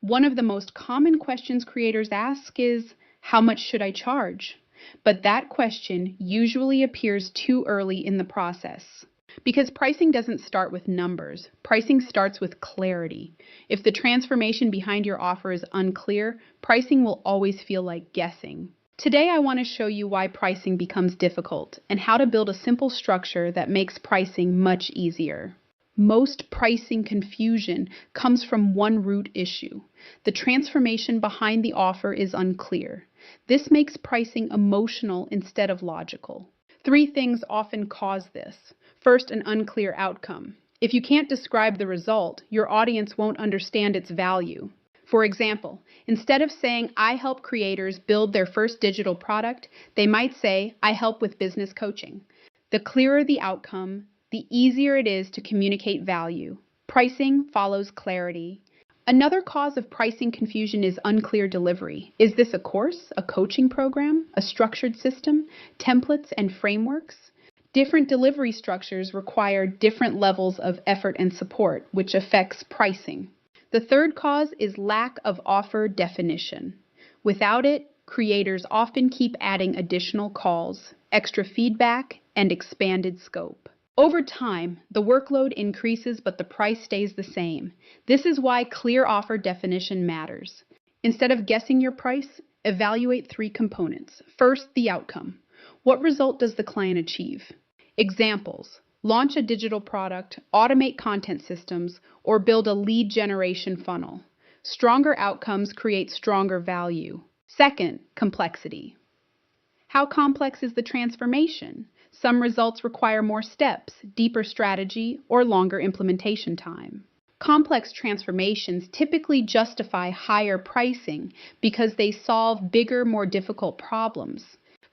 One of the most common questions creators ask is, how much should I charge? But that question usually appears too early in the process. Because pricing doesn't start with numbers, pricing starts with clarity. If the transformation behind your offer is unclear, pricing will always feel like guessing. Today I want to show you why pricing becomes difficult and how to build a simple structure that makes pricing much easier. Most pricing confusion comes from one root issue. The transformation behind the offer is unclear. This makes pricing emotional instead of logical. Three things often cause this. First, an unclear outcome. If you can't describe the result, your audience won't understand its value. For example, instead of saying, I help creators build their first digital product, they might say, I help with business coaching. The clearer the outcome, the easier it is to communicate value. Pricing follows clarity. Another cause of pricing confusion is unclear delivery. Is this a course, a coaching program, a structured system, templates and frameworks? Different delivery structures require different levels of effort and support, which affects pricing. The third cause is lack of offer definition. Without it, creators often keep adding additional calls, extra feedback, and expanded scope. Over time, the workload increases but the price stays the same. This is why clear offer definition matters. Instead of guessing your price, evaluate three components. First, the outcome. What result does the client achieve? Examples: launch a digital product, automate content systems, or build a lead generation funnel. Stronger outcomes create stronger value. Second, complexity. How complex is the transformation? Some results require more steps, deeper strategy, or longer implementation time. Complex transformations typically justify higher pricing because they solve bigger, more difficult problems.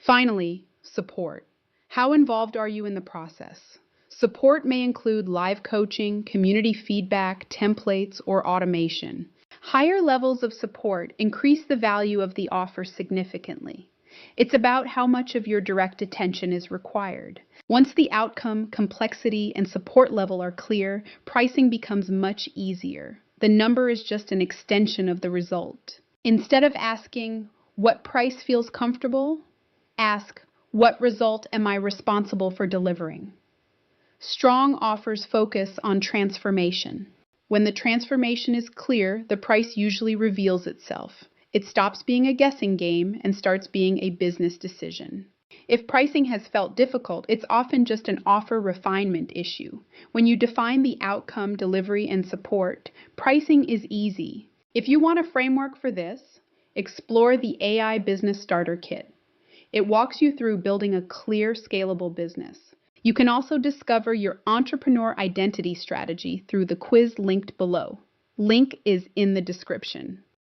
Finally, support. How involved are you in the process? Support may include live coaching, community feedback, templates, or automation. Higher levels of support increase the value of the offer significantly. It's about how much of your direct attention is required. Once the outcome, complexity, and support level are clear, pricing becomes much easier. The number is just an extension of the result. Instead of asking, what price feels comfortable? Ask, what result am I responsible for delivering? Strong offers focus on transformation. When the transformation is clear, the price usually reveals itself. It stops being a guessing game and starts being a business decision. If pricing has felt difficult, it's often just an offer refinement issue. When you define the outcome, delivery, and support, pricing is easy. If you want a framework for this, explore the AI Business Starter Kit. It walks you through building a clear, scalable business. You can also discover your entrepreneur identity strategy through the quiz linked below. Link is in the description.